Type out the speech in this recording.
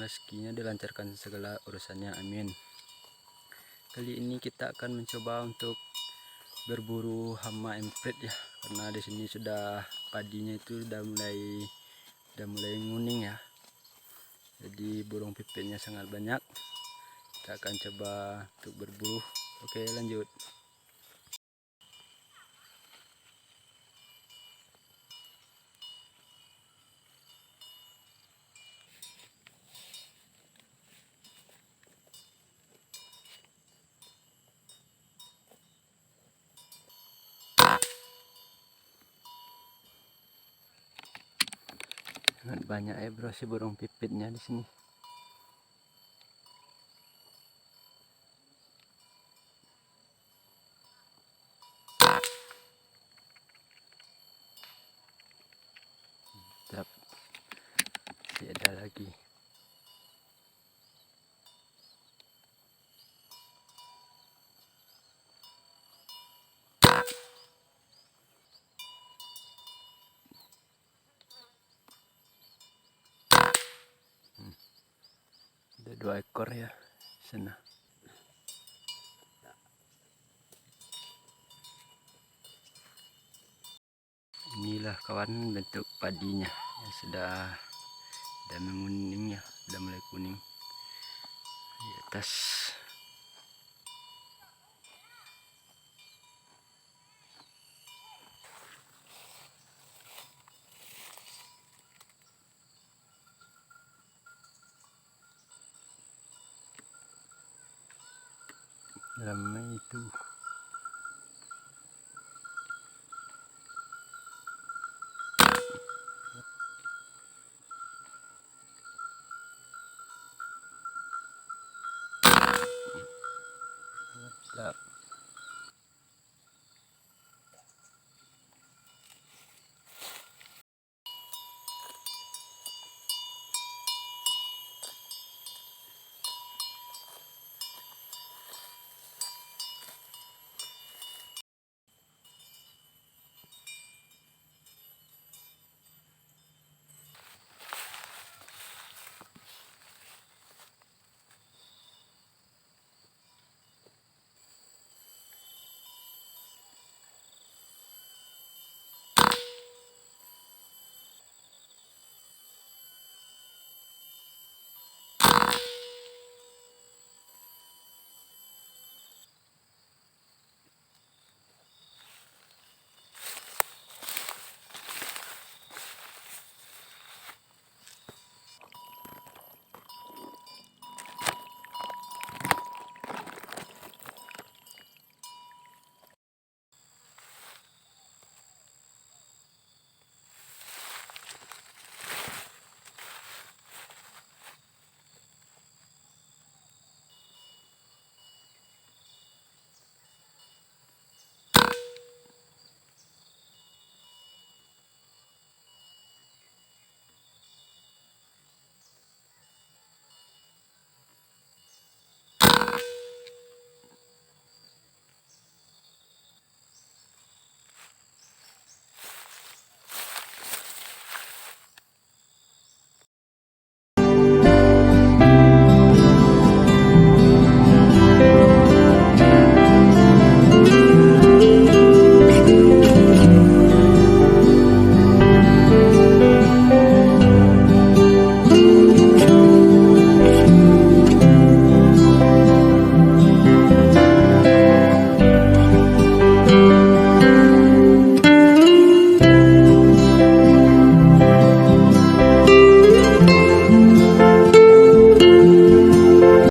rezekinya, dilancarkan segala urusannya, amin. Kali ini kita akan mencoba untuk berburu hama emprit ya, karena di sini sudah padinya itu udah mulai nguning ya. Jadi burung pipitnya sangat banyak. Kita akan coba untuk berburu. Oke, lanjut. Sangat banyak ya bro si burung pipitnya di sini. Mantap. Masih ada lagi. Ada 2 ekor ya sana. Inilah kawan bentuk padinya yang sudah menguning ya, sudah mulai kuning di atas. Ramai itu. Mantap.